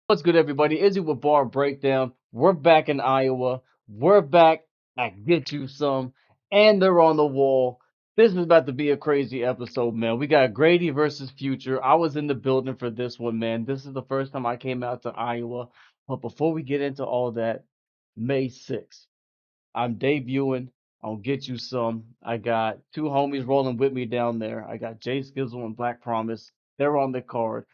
What's good, everybody? Izzy with Bar Breakdown. We're back in Iowa. We're back at Get You Some, and they're on the wall. This is about to be a crazy episode, man. We got Grady versus Future. I was in the building for this one, man. This is the first time I came out to Iowa. But before we get into all that, May 6th. I'm debuting. I'll get you some. I got two homies rolling with me down there. I got Jay Skizzle and Black Promise. They're on the card.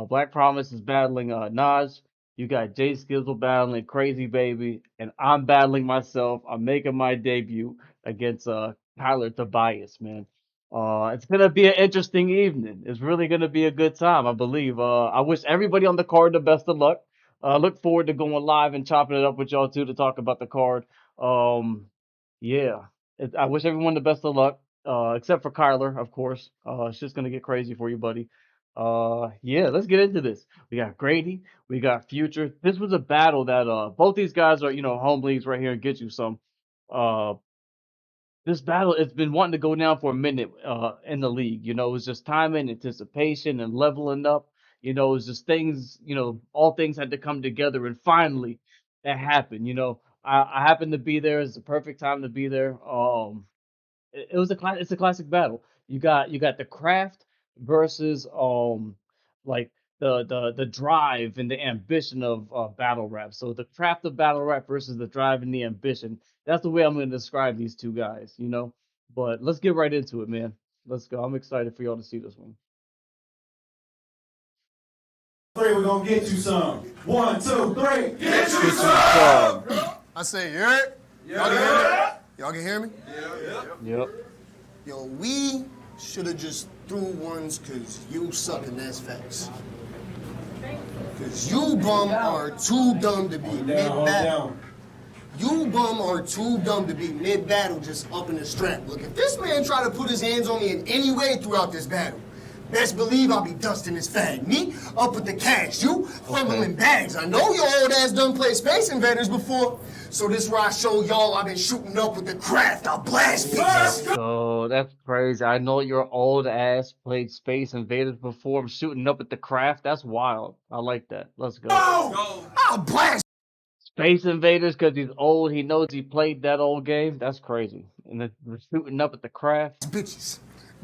Black Promise is battling Naj. You got Jay Skizzle battling Crazy Baby, and I'm battling myself. I'm making my debut against Tyler Tobias, man. It's gonna be an interesting evening. It's really gonna be a good time, I believe. I wish everybody on the card the best of luck. Look forward to going live and chopping it up with y'all too to talk about the card. Um, yeah, I wish everyone the best of luck, except for Kyler, of course. It's just gonna get crazy for you, buddy. Yeah, let's get into this. We got Grady, we got Future. This was a battle that both these guys are, home leagues right here and get you some. Uh, this battle it's been wanting to go down for a minute in the league. It was just time and anticipation and leveling up. It was just things, all things had to come together and finally it happened. I happened to be there. It's the perfect time to be there. It was it's a classic battle. You got the craft versus like the drive and the ambition of battle rap. So the craft of battle rap versus the drive and the ambition. That's the way I'm going to describe these two guys. But let's get right into it, man. Let's go. I'm excited for y'all to see this one. Three, we're gonna get you some. One, two, three. Get you some. I say, you heard? Y'all can hear me? Y'all can hear me? Yep. Yo, we should have just threw ones because you suck and that's facts. Because you bum are too dumb to be mid-battle. You bum are too dumb to be mid-battle just up in the strap. Look, if this man try to put his hands on me in any way throughout this battle, best believe I'll be dusting his fag. Me, up with the cash. You, fumbling bags. I know your old ass done played Space Invaders before, so this where I show y'all I've been shooting up with the craft. I'll blast bitches. Oh, that's crazy. I know your old ass played Space Invaders before. I'm shooting up at the craft. That's wild. I like that. Let's go. I'll blast. Space Invaders because he's old. He knows he played that old game. That's crazy. And they're shooting up at the craft. Bitches.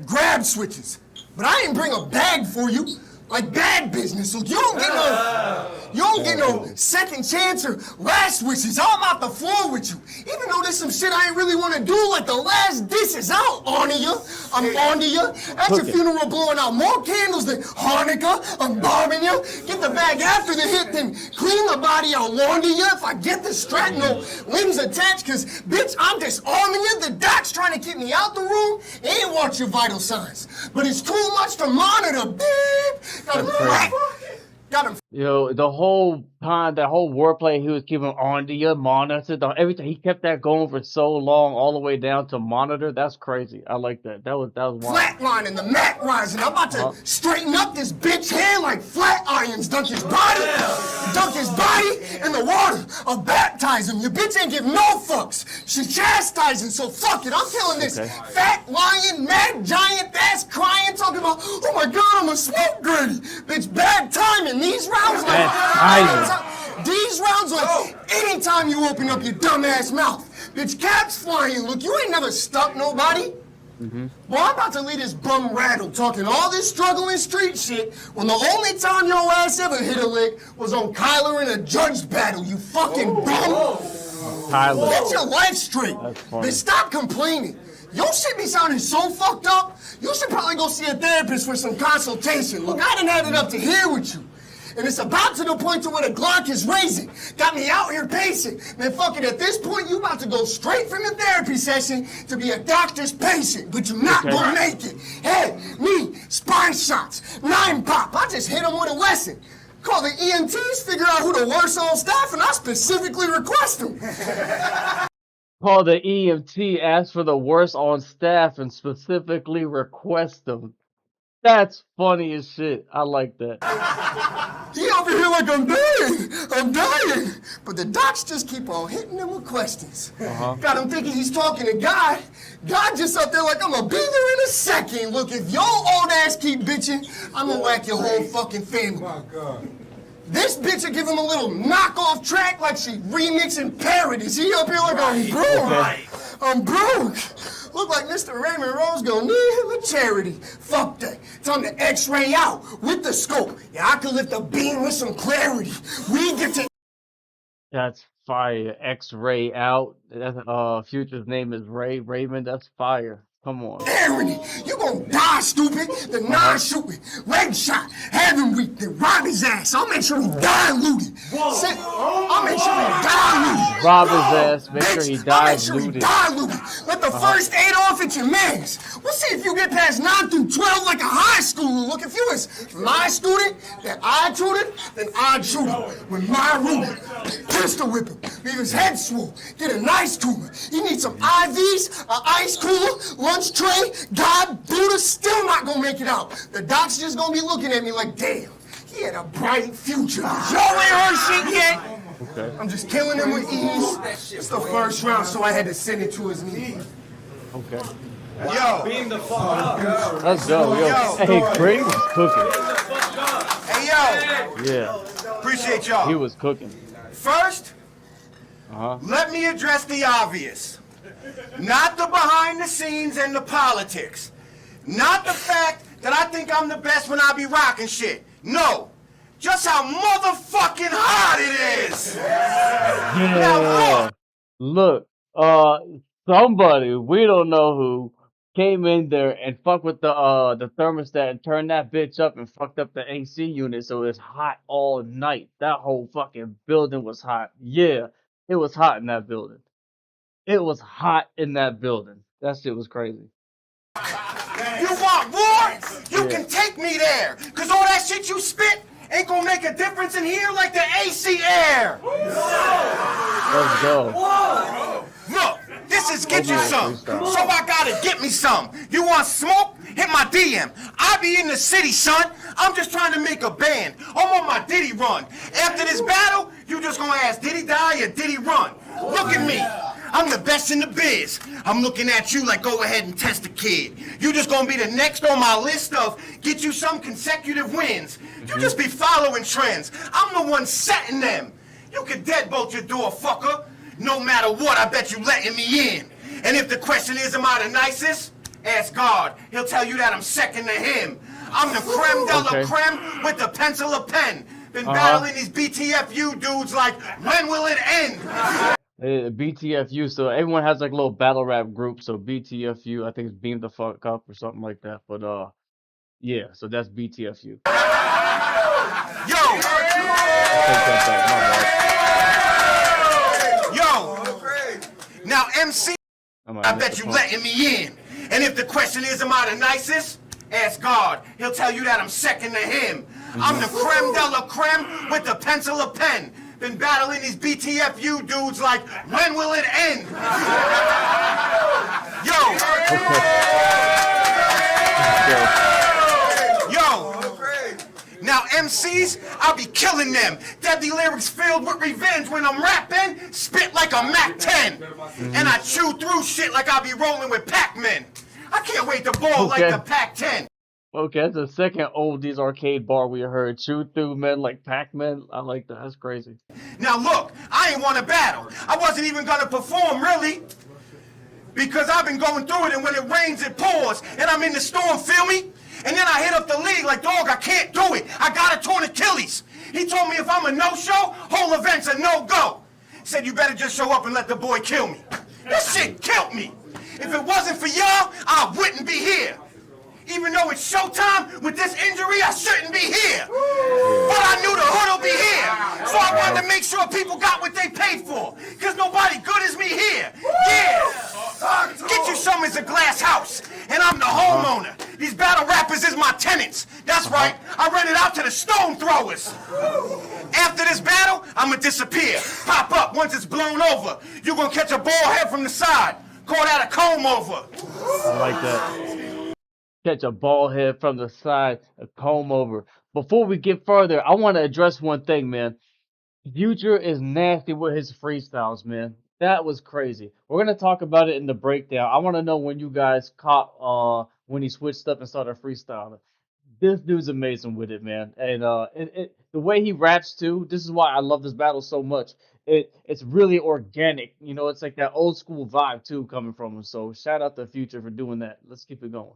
Grab switches. But I didn't bring a bag for you. Like bad business, so you don't get no second chance or last wishes. I'm out the floor with you. Even though there's some shit I ain't really want to do, like the last dish is out, onto you. I'm onto you. At your funeral blowing out more candles than Hanukkah. I'm bombing you. Get the bag after the hit, then clean the body out, warn you. If I get the strap, no limbs attached, cause bitch, I'm disarming you. The doc's trying to keep me out the room and watch your vital signs. But it's too much to monitor, beep. Got him. The whole time, that whole wordplay he was keeping on to your monitor, everything he kept that going for so long, all the way down to monitor. That's crazy. I like that. That was wild. Flatlining, the mat rising. I'm about to straighten up this bitch hair like flat irons. Dunk his body in the water. I'll baptize him. Your bitch ain't give no fucks. She's chastising, so fuck it. I'm killing this fat lion, mad giant ass crying, talking about, oh my god, I'm a smoke Grady. Bitch, bad timing. These rounds like anytime you open up your dumb ass mouth. Bitch, caps flying. Look, you ain't never stuck nobody. Well, I'm about to leave this bum rattle talking all this struggling street shit when the only time your ass ever hit a lick was on Kyler in a judged battle, you fucking bum. Kyler. Get your life straight. Bitch, stop complaining. Your shit be sounding so fucked up, you should probably go see a therapist for some consultation. Look, I done had it up to here with you. And it's about to the point to where the Glock is raising. Got me out here pacing. Man, fuck it, at this point, you about to go straight from the therapy session to be a doctor's patient, but you're not gonna make it. Head, knee, spine shots, 9 pop. I just hit him with a lesson. Call the EMTs, figure out who the worst on staff, and I specifically request them. Call the EMT, ask for the worst on staff, and specifically request them. That's funny as shit. I like that. He over here like, I'm dying. But the docs just keep on hitting him with questions. Got him thinking he's talking to God. God just up there like, I'm gonna be there in a second. Look, if your old ass keep bitching, I'm gonna whack your whole fucking family. My God. This bitch will give him a little knockoff track like she remixing parodies. He up here like I'm broke. I'm broke. Look like Mr. Raymond Rose gonna need him a charity. Fuck that. Time to X-ray out with the scope. Yeah, I can lift a beam with some clarity. We get to. That's fire. X-Ray out. That's Future's name is Raymond. That's fire. Come on. Irony. You gonna die, stupid. The non-shooting, leg shot, heaven weak, then rob his ass. I'll make sure he diluted. I'll make sure he diluted. Rob his ass. Make sure he I'll make dies sure he looted. diluted. Let the first 8 off at your man's. We'll see if you get past 9 through 12 like a high schooler. Look, if you was my student that I tutored, then I'd shoot him with my ruler. Pistol whip him. Leave his head swole. Get a nice tumor. You need some IVs, an ice cooler, lunch tray. God, Buddha, still not gonna make it out. The doc's just gonna be looking at me like, damn, he had a bright future. Y'all ain't heard shit yet. Okay. I'm just killing him with ease. It's the first round, so I had to send it to his knees. Okay. Yo. Let's go, yo. Hey, Grady was cooking. Hey, yo. Yeah, Appreciate y'all. he was cooking. First, let me address the obvious. Not the behind the scenes and the politics. Not the fact that I think I'm the best when I be rocking shit. No. Just how motherfucking hot it is. Yeah. Look, somebody, we don't know who, came in there and fucked with the thermostat and turned that bitch up and fucked up the AC unit so it's hot all night. That whole fucking building was hot. Yeah, it was hot in that building. It was hot in that building. That shit was crazy. You want war? You can take me there. Cause all that shit you spit ain't gonna make a difference in here like the AC air. Let's go. Look, this is get you some. So I gotta get me some. You want smoke? Hit my DM. I be in the city, son. I'm just trying to make a band. I'm on my Diddy run. After this battle, you just gonna ask, did he die or did he run? Look at me. I'm the best in the biz. I'm looking at you like go ahead and test the kid. You just gonna be the next on my list of get you some consecutive wins. You just be following trends. I'm the one setting them. You can deadbolt your door, fucker. No matter what, I bet you letting me in. And if the question is, am I the nicest? Ask God. He'll tell you that I'm second to him. I'm the creme de la creme with the pencil or pen. Been battling these BTFU dudes like, when will it end? BTFU, so everyone has like a little battle rap group, so BTFU, I think it's Beam the Fuck Up or something like that, but yeah, so that's BTFU. Yo! Take that back, Yo! Now, MC, I bet you letting me in. And if the question is, am I the nicest? Ask God. He'll tell you that I'm second to him. I'm the creme de la creme with the pencil or pen. Been battling these BTFU dudes like, when will it end? Yo! Yo! Now MCs, I'll be killing them. Deadly lyrics filled with revenge when I'm rapping. Spit like a Mac 10. And I chew through shit like I'll be rolling with Pac-Man. I can't wait to ball like the Pac-10. Okay, that's the second oldies arcade bar we heard. Chew through men like Pac-Man. I like that. That's crazy. Now look, I ain't want to battle. I wasn't even gonna perform, really. Because I've been going through it, and when it rains, it pours. And I'm in the storm, feel me? And then I hit up the league like, dog, I can't do it. I got a torn Achilles. He told me if I'm a no-show, whole event's a no-go. Said you better just show up and let the boy kill me. That shit killed me. If it wasn't for y'all, I wouldn't be here. Even though it's showtime, with this injury, I shouldn't be here. But I knew the hood will be here. So I wanted to make sure people got what they paid for. Because nobody good as me here. Yeah. Get you some as a glass house. And I'm the homeowner. These battle rappers is my tenants. That's right. I rent it out to the stone throwers. After this battle, I'ma disappear. Pop up once it's blown over. You gonna catch a ball head from the side. Call that a comb over. I like that. Catch a ball head from the side, a comb over. Before we get further, I want to address one thing, man. Future is nasty with his freestyles, man. That was crazy. We're gonna talk about it in the breakdown. I want to know when you guys caught when he switched up and started freestyling. This dude's amazing with it, man. And the way he raps too, this is why I love this battle so much. It's really organic. You know, it's like that old school vibe too coming from him. So shout out to Future for doing that. Let's keep it going.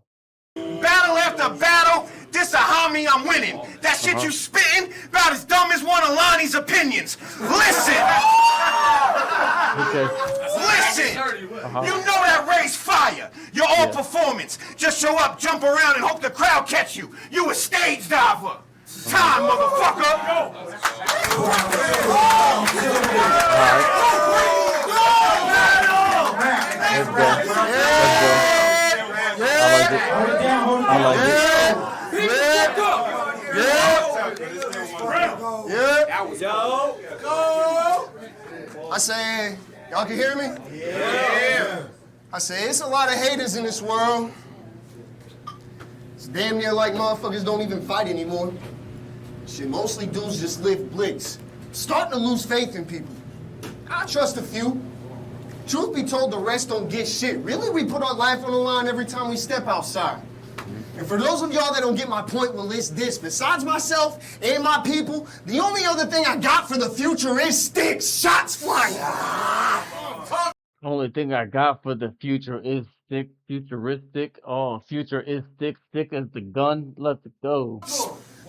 Battle after battle, this a homie, I'm winning. That shit you spitting, about as dumb as one of Lonnie's opinions. Listen! Okay. Listen! You know that race fire. You're all performance. Just show up, jump around, and hope the crowd catch you. You a stage diver. Time, motherfucker! Let's go. Let's go. I like it. I like it. I say, y'all can hear me? Yeah. I say, it's a lot of haters in this world. It's damn near like motherfuckers don't even fight anymore. Shit, mostly dudes just live blitz. Starting to lose faith in people. I trust a few. Truth be told, the rest don't get shit. Really, we put our life on the line every time we step outside. And for those of y'all that don't get my point, well, it's this. Besides myself and my people, the only other thing I got for the future is sticks, shots flying. Only thing I got for the future is thick, futuristic. Oh, future is thick, thick as the gun. Let's go.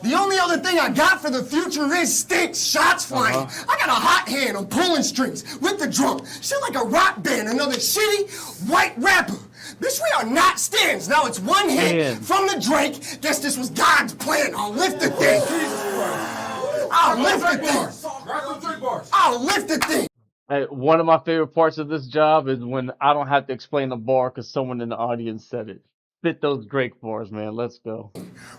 The only other thing I got for the future is sticks, shots flying. I got a hot hand on pulling strings with the drum. Shit like a rock band, another shitty white rapper. Bitch, we are not stands. Now it's one hit from the Drake. Guess this was God's plan. I'll lift the thing. I'll lift the thing. I'll lift the thing. Hey, one of my favorite parts of this job is when I don't have to explain the bar because someone in the audience said it. Spit those Drake bars, man. Let's go.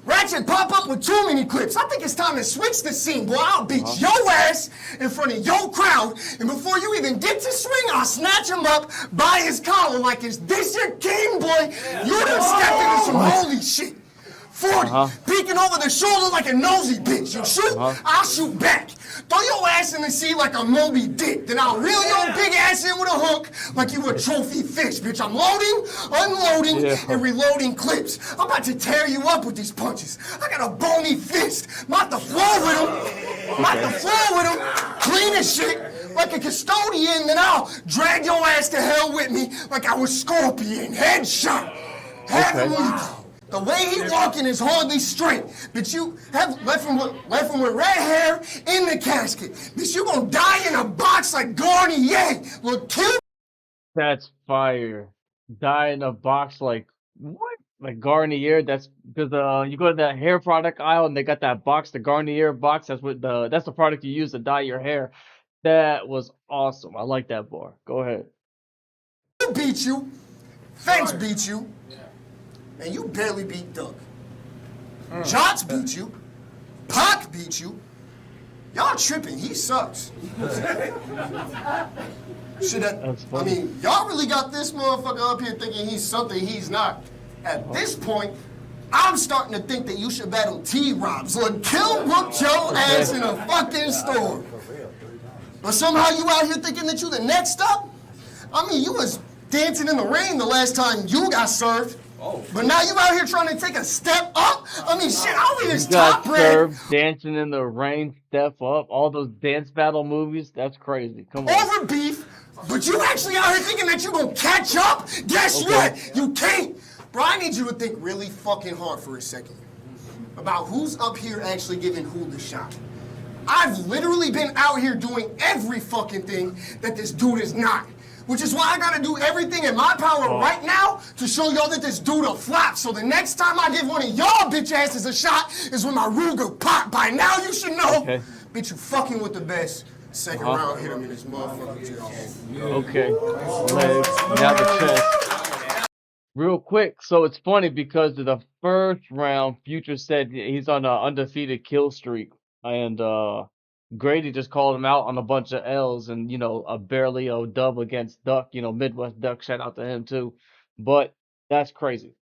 Ratchet pop up with too many clips. I think it's time to switch the scene, boy. I'll beat your ass in front of your crowd, and before you even get to swing, I'll snatch him up by his collar like, is this your king, boy? You done stepped into some holy shit. 40, peeking over the shoulder like a nosy bitch. You shoot, I'll shoot back. Throw your ass in the sea like a Moby Dick. Then I'll reel your big ass in with a hook like you a trophy fish, bitch. I'm loading, unloading, and reloading clips. I'm about to tear you up with these punches. I got a bony fist. I'm about to floor with him. I'm about to floor with him. Clean as shit like a custodian. Then I'll drag your ass to hell with me like I was Scorpion. Headshot. Heavenly. The way he walking is hardly straight. But you have left him with red hair in the casket. Bitch, you gonna die in a box like Garnier. Look cute. That's fire. Die in a box like what? Like Garnier? That's because you go to that hair product aisle and they got that box, the Garnier box. That's the product you use to dye your hair. That was awesome. I like that bar. Go ahead. Beat you. Fence beat you. And you barely beat Doug. Jots beat you. Pac beat you. Y'all tripping. He sucks. I mean, y'all really got this motherfucker up here thinking he's something he's not. At this point, I'm starting to think that you should battle T-Robs. Look, kill booked your ass in a fucking store. But somehow you out here thinking that you the next up? I mean, you was dancing in the rain the last time you got served. But now you out here trying to take a step up? I mean, shit, I'll be this top bread. Dancing in the rain, step up, all those dance battle movies. That's crazy. Come on. Over beef, but you actually out here thinking that you gonna catch up? Guess what? You can't. Bro, I need you to think really fucking hard for a second about who's up here actually giving who the shot. I've literally been out here doing every fucking thing that this dude is not. Which is why I gotta do everything in my power right now to show y'all that this dude a flop. So the next time I give one of y'all bitch asses a shot is when my Ruger pop. By now you should know. Bitch, you fucking with the best. Second round, hit him in his motherfucking chest. Okay. Legs, now the chest. Real quick, so it's funny because of the first round, Future said he's on an undefeated kill streak. And Grady just called him out on a bunch of L's and, you know, a barely a dub against Duck, you know, Midwest Duck, shout out to him too. But that's crazy.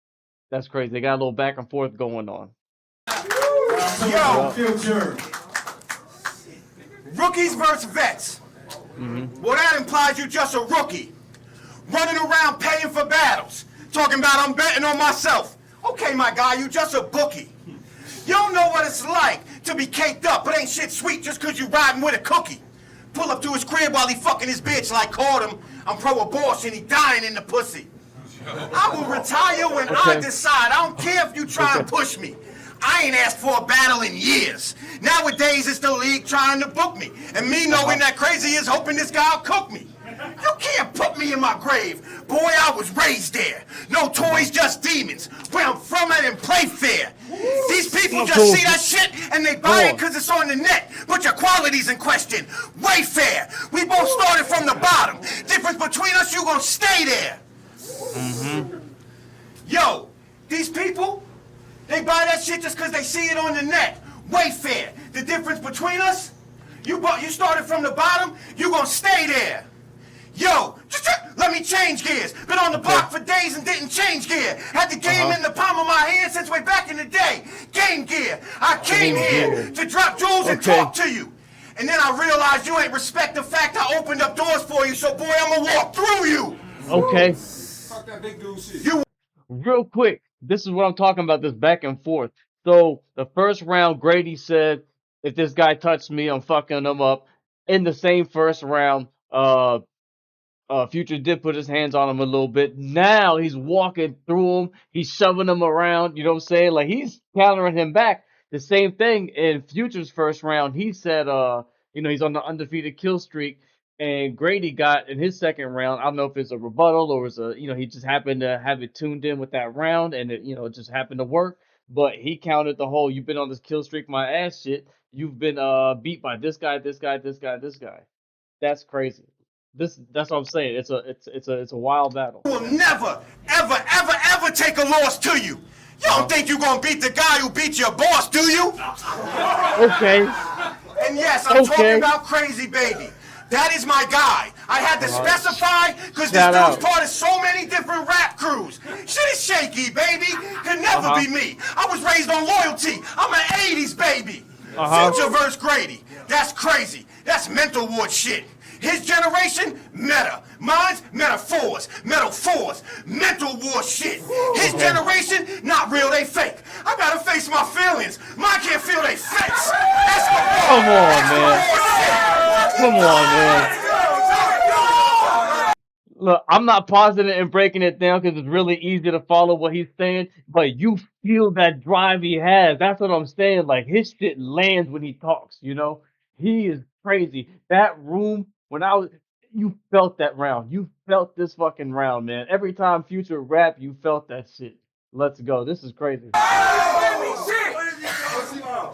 That's crazy. They got a little back and forth going on. Yo, Future. Rookies versus vets. Well, that implies you just a rookie. Running around paying for battles. Talking about I'm betting on myself. Okay, my guy, you just a bookie. You don't know what it's like to be caked up, but ain't shit sweet just cause you riding with a cookie. Pull up to his crib while he fucking his bitch like called him. I'm pro-abortion, he dying in the pussy. I will retire when I decide. I don't care if you try and push me. I ain't asked for a battle in years. Nowadays, it's the league trying to book me. And me knowing that crazy is hoping this guy'll cook me. You can't put me in my grave. Boy, I was raised there. No toys, just demons. Where I'm from, I didn't play fair. These people just see that shit and they buy it because it's on the net. But your quality's in question. Way fair. We both started from the bottom. Difference between us, you gonna stay there. Yo, these people, they buy that shit just because they see it on the net. Way fair. The difference between us, you started from the bottom, you gonna stay there. Yo, let me change gears. Been on the block for days and didn't change gear. Had the game in the palm of my hand since way back in the day. Game gear. I came here to drop jewels and talk to you. And then I realized you ain't respect the fact I opened up doors for you, so boy, I'm gonna walk through you. Okay. Fuck that big dude shit. Real quick, this is what I'm talking about, this back and forth. So the first round, Grady said, if this guy touched me, I'm fucking him up. In the same first round, Future did put his hands on him a little bit. Now he's walking through him. He's shoving him around. You know what I'm saying? Like, he's countering him back. The same thing in Future's first round. He said, he's on the undefeated kill streak. And Grady got in his second round. I don't know if it's a rebuttal or it's he just happened to have it tuned in with that round and it just happened to work. But he counted the whole, you've been on this kill streak my ass shit. You've been beat by this guy, this guy, this guy, this guy. That's crazy. That's what I'm saying. It's a wild battle. Will never, ever, ever, ever take a loss to you. You don't think you gonna beat the guy who beat your boss, do you? Okay. And yes, I'm talking about Crazy Baby. That is my guy. I had to specify because this dude's part of so many different rap crews. Shit is shaky, baby. Could never be me. I was raised on loyalty. I'm an 80s baby. Future versus Grady. That's crazy. That's mental ward shit. His generation, meta. Mine's metaphors, metal fours, mental war shit. His generation, not real, they fake. I gotta face my feelings. Mine can't feel they face. Come on, man. Come on, man. Look, I'm not pausing it and breaking it down because it's really easy to follow what he's saying, but you feel that drive he has. That's what I'm saying. Like, his shit lands when he talks, He is crazy. That room, you felt that round. You felt this fucking round, man. Every time Future rap, you felt that shit. Let's go. This is crazy.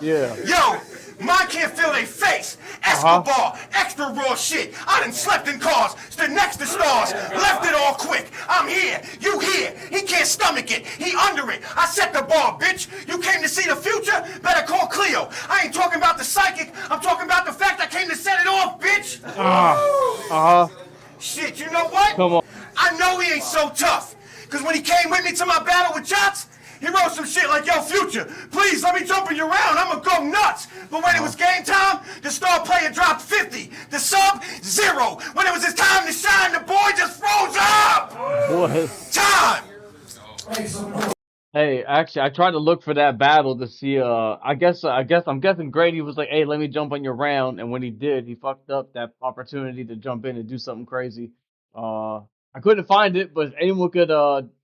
Yeah. Yo, mine can't feel they face. Escobar, extra raw shit. I done slept in cars, stood next to stars, left it all quick. I'm here, you here. He can't stomach it, he under it. I set the bar, bitch. You came to see the future? Better call Cleo. I ain't talking about the psychic, I'm talking about the fact I came to set it off, bitch. Shit, you know what? Come on. I know he ain't so tough. Cause when he came with me to my battle with Jots, he wrote some shit like, yo, Future, please let me jump in your round, I'ma go nuts. But when it was game time, the star player dropped 50. The sub, 0. When it was his time to shine, the boy just froze up. Boy. Time. Hey, actually, I tried to look for that battle to see. I'm guessing Grady was like, "Hey, let me jump on your round," and when he did, he fucked up that opportunity to jump in and do something crazy. I couldn't find it, but if anyone could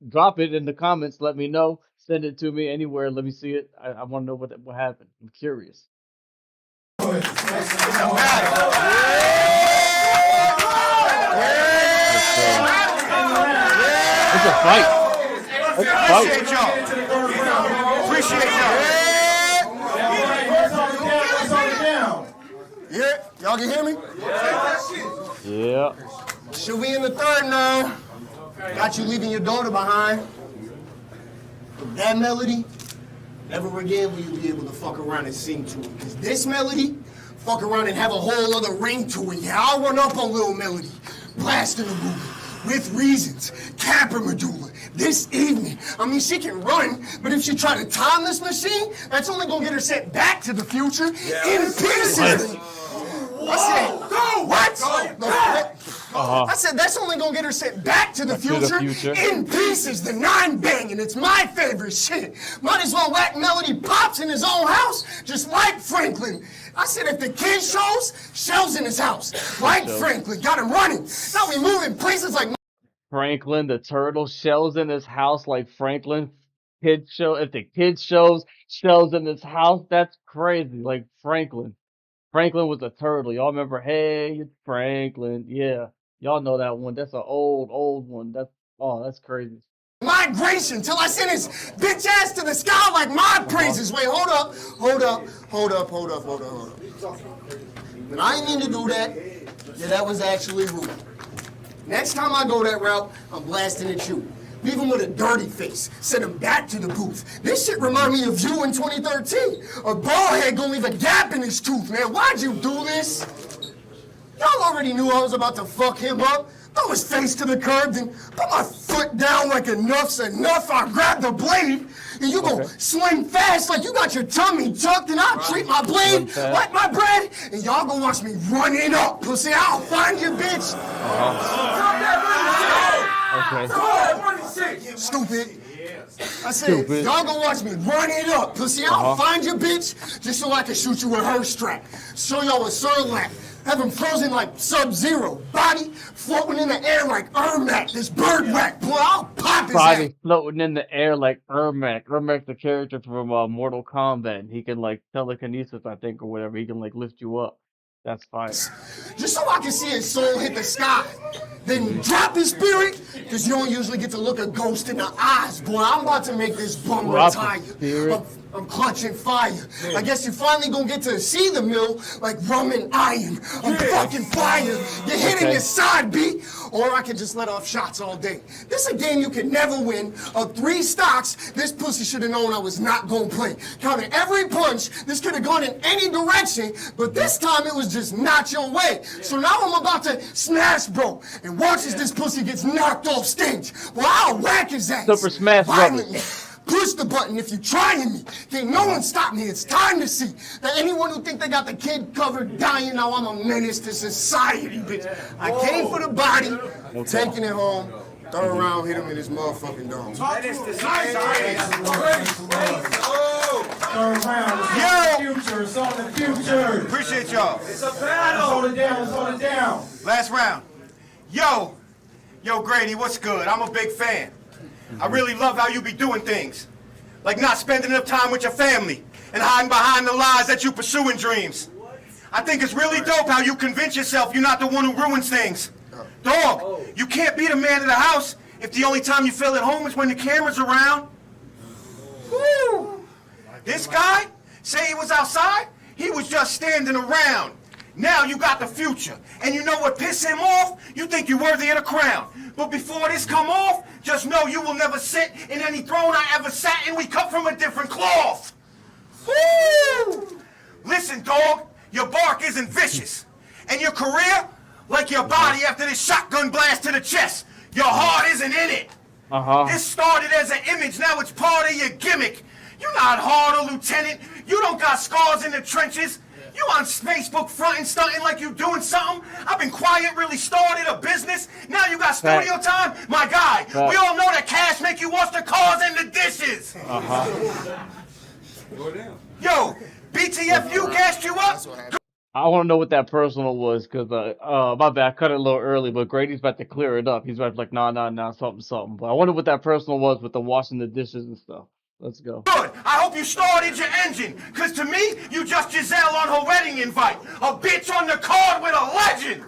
drop it in the comments, let me know. Send it to me anywhere. Let me see it. I want to know what happened. I'm curious. It's a fight. Appreciate y'all. Appreciate y'all. Yeah, y'all can hear me? Yeah. Should we in the third now? Got you leaving your daughter behind. But that melody, never again will you be able to fuck around and sing to it. Because this melody, fuck around and have a whole other ring to it. Yeah, I'll run up on Lil Melody, blasting the movie. With reasons, Capra Medulla, this evening. I mean, she can run, but if she try to time this machine, that's only gonna get her sent back to the future in pieces. What's that? Go! What? Go! I said, that's only gonna get her sent back to the To the future future. in pieces, the 9 banging. It's my favorite shit. Might as well whack Melody Pops in his own house, just like Franklin. I said, if the kid shows, Shell's in his house. Like Franklin, got him running. Now we moving places like Franklin the turtle, Shells in his house like Franklin. Kid show. If the kid shows, Shells in his house. That's crazy. Like Franklin. Franklin was a turtle. Y'all remember? Hey, it's Franklin. Yeah, y'all know that one. That's an old one. That's crazy. migration till I send his bitch ass to the sky like my praises. Wait, hold up. But I ain't mean to do that. Yeah, that was actually rude. Next time I go that route, I'm blasting at you. Leave him with a dirty face. Send him back to the booth. This shit remind me of you in 2013. A bald head gonna leave a gap in his tooth, man. Why'd you do this? Y'all already knew I was about to fuck him up. Throw his face to the curb, then put my foot down like enough's enough. I grab the blade, and you gon' swing fast like you got your tummy tucked, and I'll treat my blade like my bread, and y'all gon' watch me run it up. Pussy, I'll find you, bitch. Okay. Stupid. I said, y'all gonna watch me run it up. Pussy, I'll find your bitch just so I can shoot you with her strap. Show y'all a Surlap. Have him frozen like Sub-Zero. Body floating in the air like Ermac. This bird whack. Boy, I'll pop his Body ass. floating in the air like Ermac. Ermac's the character from Mortal Kombat. He can like telekinesis, I think, or whatever. He can like lift you up. That's fine. Just so I can see his soul hit the sky. Then drop his spirit, because you don't usually get to look a ghost in the eyes. Boy, I'm about to make this bum Drop retire. his spirit. I'm clutching fire. I guess you finally gonna get to see the mill like rum and iron. I'm fucking fire. You're hitting your side, B. Or I can just let off shots all day. This a game you can never win. Of 3 stocks, this pussy should have known I was not gonna play. Counting every punch, this could have gone in any direction, but this time it was just not your way. So now I'm about to smash bro and watch as this pussy gets knocked off stage. Well, I'll whack his ass. Super Smash violently. Push the button if you're trying me. Can't no one stop me. It's time to see that anyone who think they got the kid covered dying now I'm a menace to society, bitch. I came for the body, taking it home, throw around, hit him in his motherfucking dome. Third round. It's on the future. It's on the future. Appreciate y'all. It's a battle. Let's hold it down. Let's hold it down. Last round. Yo, Grady, what's good? I'm a big fan. I really love how you be doing things. Like not spending enough time with your family and hiding behind the lies that you pursue in dreams. I think it's really dope how you convince yourself you're not the one who ruins things. Dog, you can't be the man of the house if the only time you feel at home is when the camera's around. Woo! This guy, say he was outside, he was just standing around. Now you got the future. And you know what pissed him off? You think you're worthy of the crown. But before this come off, just know you will never sit in any throne I ever sat in. We come from a different cloth. Woo! Listen, dog, your bark isn't vicious. And your career, like your body after this shotgun blast to the chest, your heart isn't in it. This started as an image, now it's part of your gimmick. You're not hard or lieutenant. You don't got scars in the trenches. You on Facebook fronting, stunting like you doing something. I've been quiet, really started a business. Now you got studio time? My guy, we all know that cash make you wash the cars and the dishes. Yo, BTFU gassed you up? I want to know what that personal was, because, my bad, I cut it a little early, but Grady's about to clear it up. He's about to be like, nah, something. But I wonder what that personal was with the washing the dishes and stuff. Let's go. Good. I hope you started your engine, because to me, you just Giselle on her wedding invite. A bitch on the card with a legend.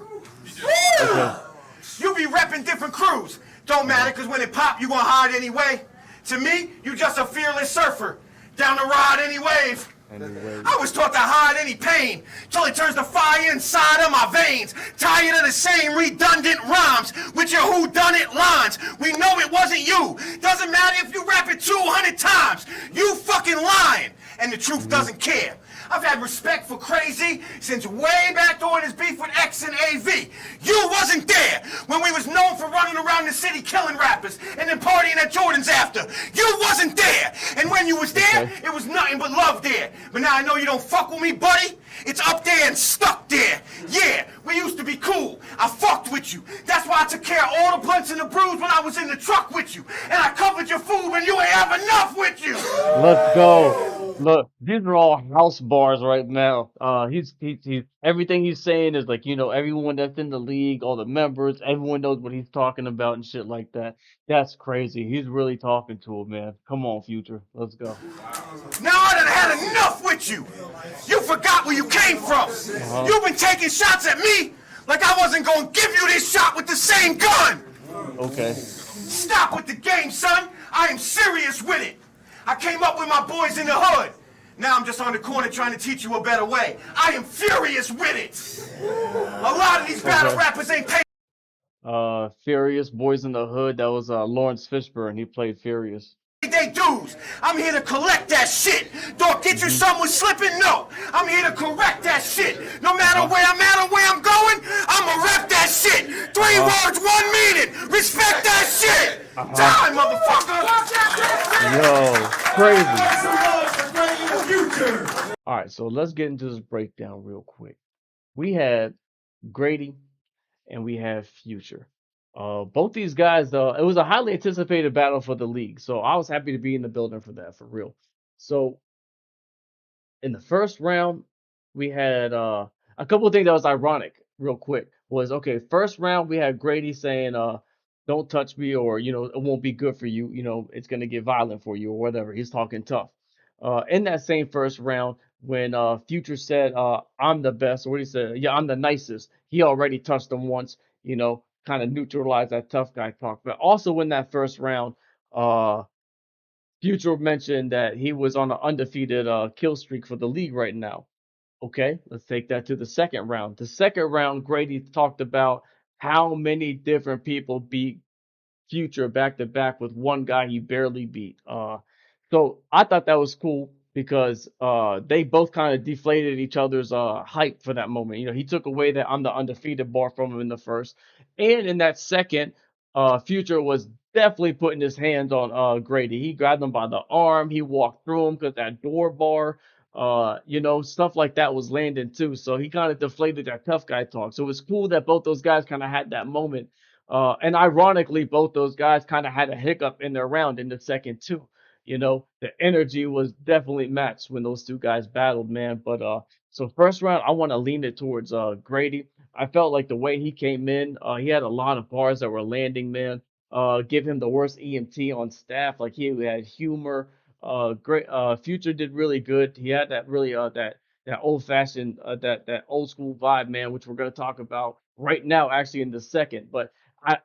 You be repping different crews. Don't matter, because when it pop, you gonna hide anyway. To me, you just a fearless surfer. Down to ride any wave. I was taught to hide any pain till it turns to fire inside of my veins. Tired of the same redundant rhymes with your whodunit lines. We know it wasn't you. Doesn't matter if you rap it 200 times. You fucking lying. And the truth doesn't care. I've had respect for Crazy since way back during his beef with X and AV. You wasn't there when we was known for running around the city killing rappers and then partying at Jordan's after. You wasn't there. And when you was there, it was nothing but love there. But now I know you don't fuck with me, buddy. It's up there and stuck there. Yeah, we used to be cool. I fucked with you. That's why I took care of all the blunts and the brews when I was in the truck with you. And I covered your food when you ain't have enough with you. Let's go. Look, these are all house bars right now. He's everything he's saying is like, everyone that's in the league, all the members, everyone knows what he's talking about and shit like that. That's crazy. He's really talking to him, man. Come on, Future. Let's go. Now I done had enough with you. You forgot where you came from. You've been taking shots at me like I wasn't gonna give you this shot with the same gun. Okay. Stop with the game, son. I am serious with it. I came up with my boys in the hood. Now I'm just on the corner trying to teach you a better way. I am furious with it. A lot of these battle rappers ain't paid. Furious Boys in the Hood. That was Lawrence Fishburne. He played Furious. They dues. I'm here to collect that shit. Don't get you something with slipping? No. I'm here to correct that shit. No matter where I'm at or where I'm going, I'ma rep that shit. 3 words, 1 meaning. Respect that shit. Die, motherfucker. Yo, crazy. All right, so let's get into this breakdown real quick. We had Grady and we have Future. Both these guys, it was a highly anticipated battle for the league, so I was happy to be in the building for that, for real. So in the first round, we had a couple of things that was ironic, real quick. Was okay, first round we had Grady saying, don't touch me, or it won't be good for you, it's gonna get violent for you or whatever. He's talking tough. In that same first round, when Future said, I'm the best, or what he said, yeah, I'm the nicest, he already touched him once, kind of neutralized that tough guy talk. But also in that first round, uh Future mentioned that he was on an undefeated kill streak for the league right now. Okay, let's take that to the second round. The second round, Grady talked about how many different people beat Future back to back with one guy he barely beat. So I thought that was cool because they both kind of deflated each other's hype for that moment. He took away that I'm the undefeated bar from him in the first, and in that second, Future was definitely putting his hands on Grady. He grabbed him by the arm, he walked through him because that door bar. Stuff like that was landing too. So he kind of deflated that tough guy talk. So it was cool that both those guys kind of had that moment, and ironically, both those guys kind of had a hiccup in their round in the second too. The energy was definitely matched when those two guys battled, man. But so first round, I want to lean it towards Grady. I felt like the way he came in, he had a lot of bars that were landing, man. Give him the worst EMT on staff. Like he had humor. Great. Future did really good. He had that really that old fashioned that old school vibe, man, which we're gonna talk about right now, actually in the second. But I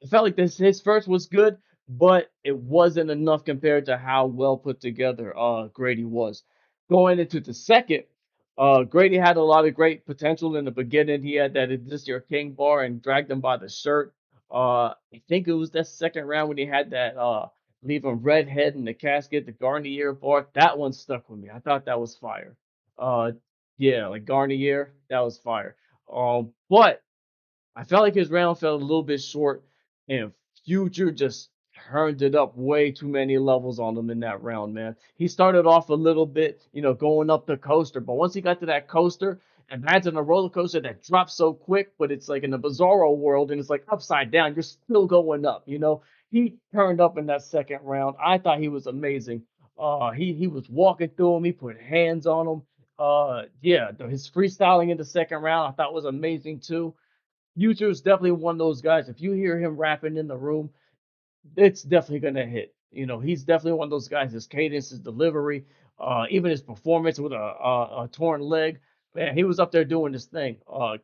felt like this his first was good, but it wasn't enough compared to how well put together Grady was. Going into the second, Grady had a lot of great potential in the beginning. He had that "Is This Your King" bar and dragged him by the shirt. I think it was that second round when he had that leave him red head in the casket, the Garnier bar. That one stuck with me. I thought that was fire. Uh, yeah, like Garnier, that was fire. But I felt like his round fell a little bit short, and Future just turned it up way too many levels on him in that round, man. He started off a little bit, going up the coaster, but once he got to that coaster, imagine a roller coaster that drops so quick, but it's like in a bizarro world and it's like upside down. You're still going up. He turned up in that second round. I thought he was amazing. He was walking through him. He put hands on him. Yeah, his freestyling in the second round I thought was amazing too. Future's definitely one of those guys. If you hear him rapping in the room, it's definitely gonna hit. He's definitely one of those guys. His cadence, his delivery, even his performance with a torn leg. Man, he was up there doing his thing.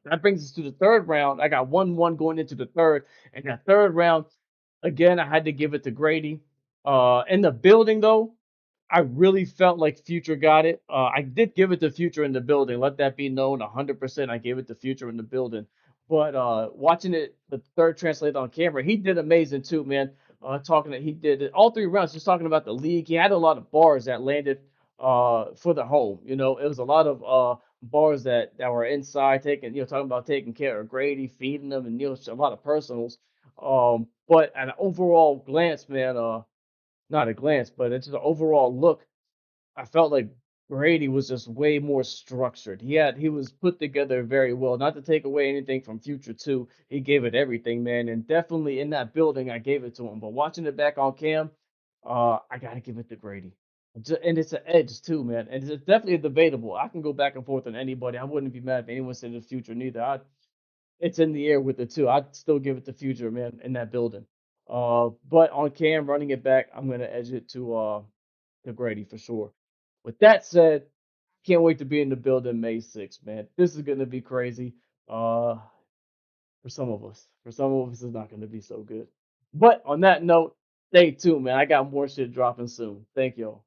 That brings us to the third round. I got 1-1 going into the third, and that third round, again, I had to give it to Grady. In the building though, I really felt like Future got it. I did give it to Future in the building. Let that be known. 100%, I gave it to Future in the building. But watching it, the third translate on camera, he did amazing too, man. Talking that he did it all 3 rounds, just talking about the league. He had a lot of bars that landed for the home. It was a lot of bars that were inside, taking talking about taking care of Grady, feeding them, and a lot of personals. But at an overall glance, man, not a glance, but it's just an overall look. I felt like Grady was just way more structured. He was put together very well. Not to take away anything from Future 2, he gave it everything, man. And definitely in that building, I gave it to him. But watching it back on cam, I gotta give it to Grady. And it's an edge too, man. And it's definitely debatable. I can go back and forth on anybody. I wouldn't be mad if anyone said the Future neither. It's in the air with the two. I'd still give it to Future, man, in that building. But on cam, running it back, I'm gonna edge it to Grady for sure. With that said, can't wait to be in the building May 6th, man. This is gonna be crazy. Uh, for some of us. For some of us, it's not gonna be so good. But on that note, stay tuned, man. I got more shit dropping soon. Thank y'all.